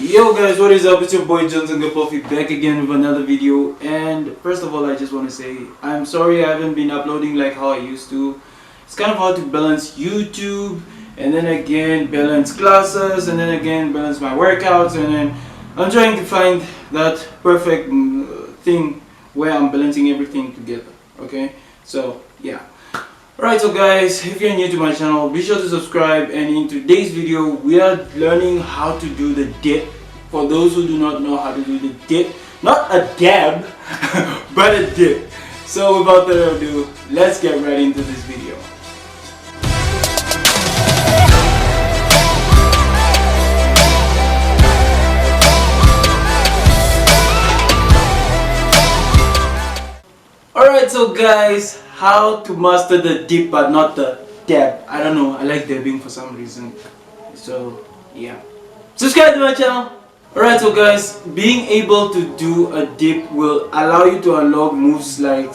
Yo guys, what is up? It's your boy Johnson Gapofi back again with another video. And first of all, I just want to say I'm sorry I haven't been uploading like how I used to. It's kind of hard to balance YouTube and then again balance classes and then again balance my workouts, and then I'm trying to find that perfect thing where I'm balancing everything together. Okay, so yeah. Alright, so guys, if you're new to my channel, be sure to subscribe, and in today's video we are learning how to do the dip. For those who do not know how to do the dip, not a dab but a dip. So without further ado, let's get right into this video. Alright, so guys, how to master the dip but not the dab. I don't know, I like dabbing for some reason. So yeah, subscribe to my channel. Alright, so guys, being able to do a dip will allow you to unlock moves like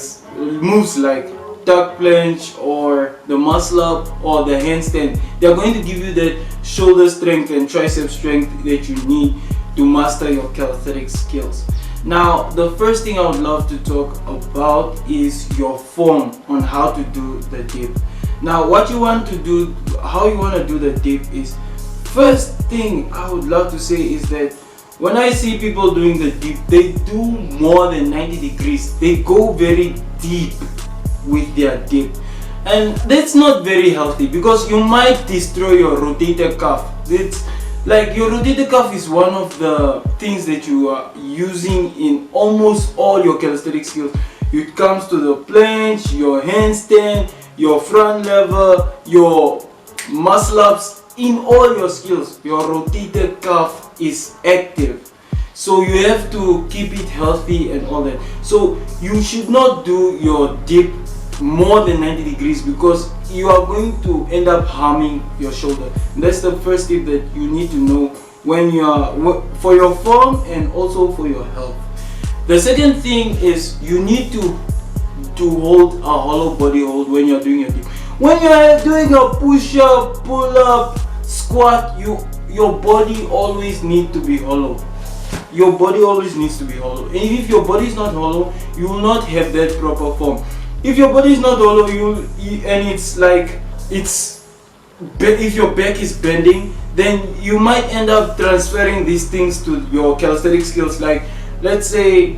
duck plunge or the muscle up or the handstand. They're going to give you that shoulder strength and tricep strength that you need to master your calisthenics skills. Now, the first thing I would love to talk about is your form on how to do the dip. Now, what you want to do, how you want to do the dip is, first thing I would love to say is that when I see people doing the dip, they do more than 90 degrees. They go very deep with their dip. And that's not very healthy because you might destroy your rotator cuff. It's like your rotator cuff is one of the things that you are using in almost all your calisthenics skills. It comes to the planche, your handstand, your front lever, your muscle ups. In all your skills, your rotator cuff is active. So you have to keep it healthy and all that. So you should not do your dip more than 90 degrees because you are going to end up harming your shoulder. And that's the first tip that you need to know when you are for your form and also for your health. The second thing is you need to hold a hollow body hold when you're doing your dip. When you are doing a push-up, pull-up, squat, your body always needs to be hollow. Your body always needs to be hollow. And if your body is not hollow, you will not have that proper form. If your body is not hollow, if your back is bending, then you might end up transferring these things to your calisthenics skills. Like, let's say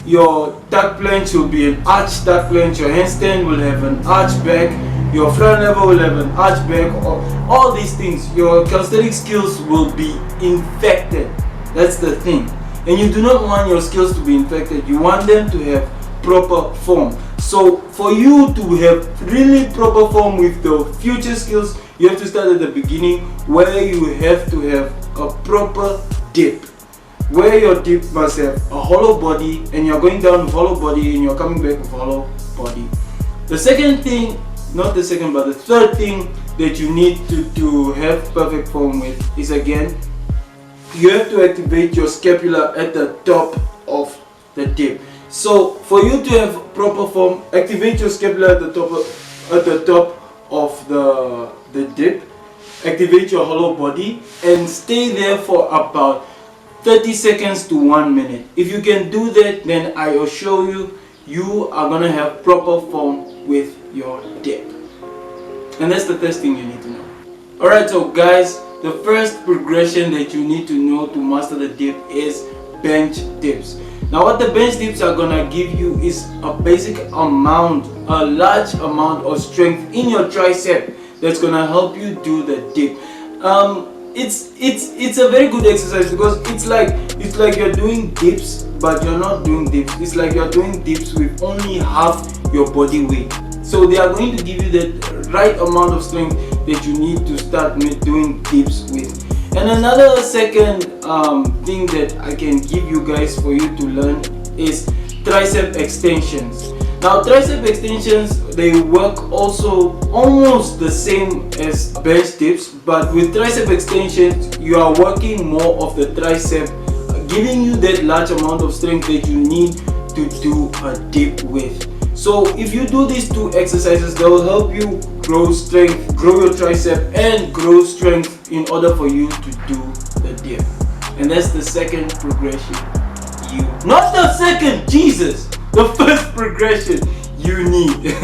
your duck planche will be an arch duck planche, your handstand will have an arch back, your front lever will have an arch back, or all these things. Your calisthenics skills will be infected. That's the thing. And you do not want your skills to be infected. You want them to have proper form. So for you to have really proper form with the future skills, you have to start at the beginning where you have to have a proper dip. Where your dip must have a hollow body, and you're going down with hollow body and you're coming back with hollow body. The second thing, not the second but the third thing that you need to have perfect form with is, again, you have to activate your scapula at the top of the dip. So for you to have proper form, activate your scapula at the top of the dip, activate your hollow body and stay there for about 30 seconds to 1 minute. If you can do that, then I assure you, you are gonna have proper form with your dip. And that's the first thing you need to know. Alright, so guys, the first progression that you need to know to master the dip is bench dips. Now what the bench dips are gonna give you is a basic amount, a large amount of strength in your tricep that's gonna help you do the dip. It's a very good exercise because it's like you're doing dips but you're not doing dips. It's like you're doing dips with only half your body weight. So they are going to give you the right amount of strength that you need to start doing dips with. And another second thing that I can give you guys for you to learn is tricep extensions. Now tricep extensions, they work also almost the same as bench dips, but with tricep extensions you are working more of the tricep, giving you that large amount of strength that you need to do a dip with. So if you do these two exercises, they will help you grow strength, grow your tricep and grow strength in order for you to do the dip. and that's the second progression. Not the second, Jesus, the first progression you need.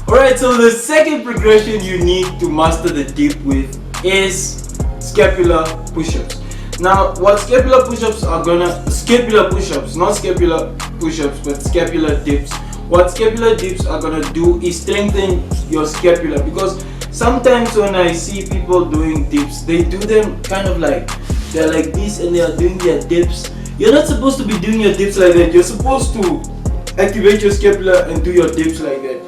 Alright, so the second progression you need to master the dip with is scapular push-ups. Now, what scapular push-ups are scapular push-ups, not scapular push-ups, but scapular dips. What scapular dips are gonna do is strengthen your scapula, because sometimes when I see people doing dips, they do them kind of like they're like this and they are doing their dips. You're not supposed to be doing your dips like that. You're supposed to activate your scapula and do your dips like that.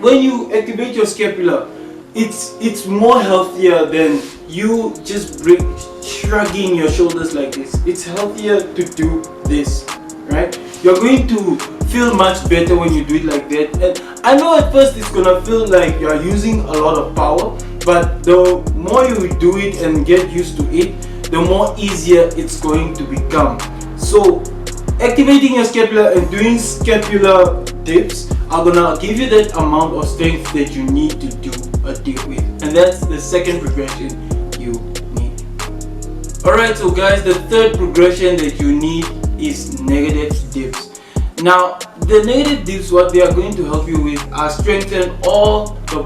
When you activate your scapula, it's more healthier than you just shrugging your shoulders like this. It's healthier to do this, right? You're going to feel much better when you do it like that. And I know at first it's gonna feel like you're using a lot of power, but the more you do it and get used to it, the more easier it's going to become. So activating your scapula and doing scapular dips are gonna give you that amount of strength that you need to do a dip with, and that's the second progression you need. Alright, so guys, the third progression that you need is negative dips. Now, the negative dips, what they are going to help you with are strengthen all the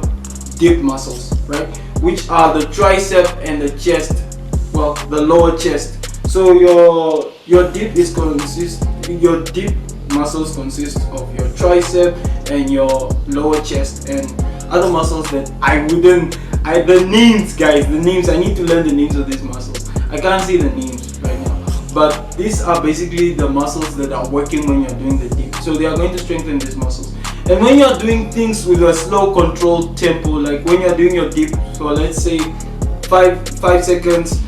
dip muscles, right? Which are the tricep and the chest, well, the lower chest. So your dip muscles consist of your tricep and your lower chest and other muscles that the names, guys, I need to learn the names of these muscles. I can't see the names right now, but these are basically the muscles that are working when you're doing the dip. So they are going to strengthen these muscles. And when you're doing things with a slow controlled tempo, like when you're doing your dip, so let's say 5 seconds,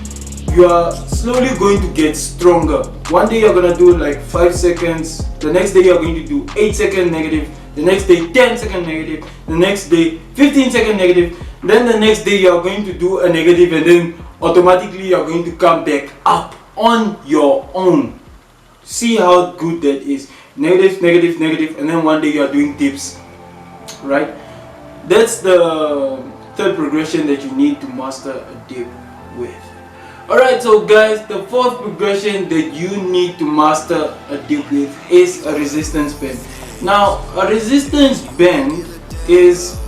you are slowly going to get stronger. One day you're gonna do like 5 seconds, the next day you're going to do 8 second negative, the next day 10 second negative, the next day 15 second negative, then the next day you're going to do a negative, and then automatically you're going to come back up on your own. See how good that is. Negative, negative, negative, and then one day you're doing dips, right? That's the third progression that you need to master a dip with. Alright, so guys, the fourth progression that you need to master a dip with is a resistance band. Now, a resistance band is,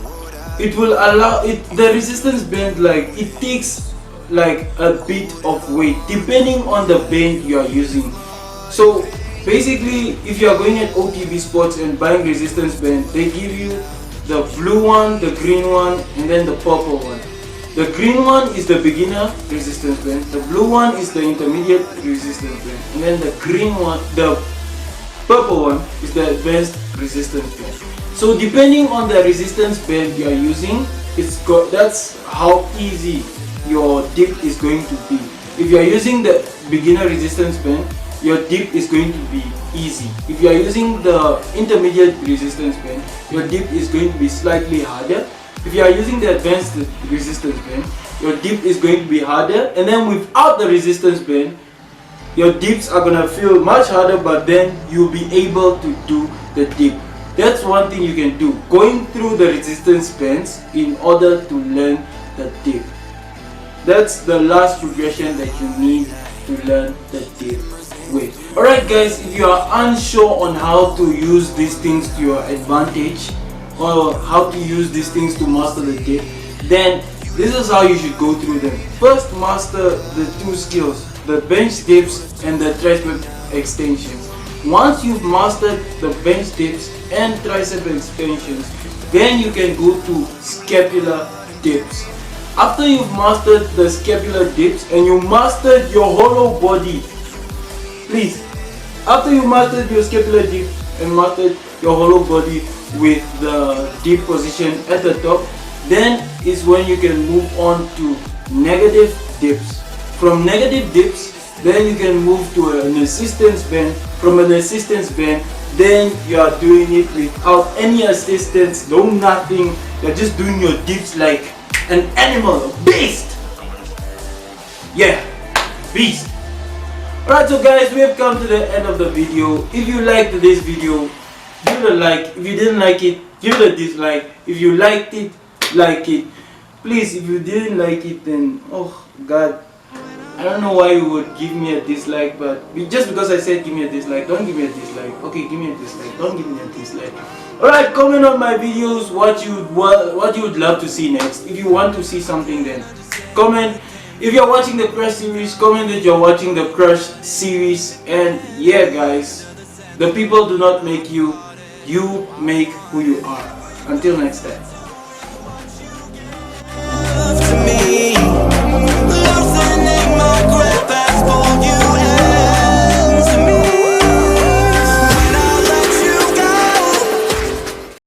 the resistance band, like, it takes like a bit of weight depending on the band you are using. So basically, if you are going at OTB Sports and buying resistance band, they give you the blue one, the green one, and then the purple one. The green one is the beginner resistance band, the blue one is the intermediate resistance band, and then the purple one is the advanced resistance band. So depending on the resistance band you are using, that's how easy your dip is going to be. If you are using the beginner resistance band, your dip is going to be easy. If you are using the intermediate resistance band, your dip is going to be slightly harder. If you are using the advanced resistance band, your dip is going to be harder, and then without the resistance band, your dips are gonna feel much harder, but then you'll be able to do the dip. That's one thing you can do, going through the resistance bands in order to learn the dip. That's the last progression that you need to learn the dip with. Alright guys, if you are unsure on how to use these things to your advantage, or how to use these things to master the dip, then this is how you should go through them. First, master the two skills, the bench dips and the tricep extensions. Once you've mastered the bench dips and tricep extensions, then you can go to scapular dips. After you've mastered the scapular dips and you mastered your hollow body, please, after you mastered your scapular dip and mastered your hollow body with the dip position at the top, then is when you can move on to negative dips. From negative dips, then you can move to an assistance band. From an assistance band, then you are doing it without any assistance, no nothing. You're just doing your dips like an animal, a beast. Yeah, beast. Alright, so guys, we have come to the end of the video. If you liked this video, give it a like. If you didn't like it, give it a dislike. If you liked it, like it. Please, if you didn't like it, then oh god, I don't know why you would give me a dislike, but just because I said give me a dislike, don't give me a dislike. Okay, give me a dislike. Don't give me a dislike. Alright, comment on my videos what you would love to see next. If you want to see something, then comment. If you're watching the Crush series, comment that you're watching the Crush series. And yeah, guys, the people do not make you, you make who you are. Until next time.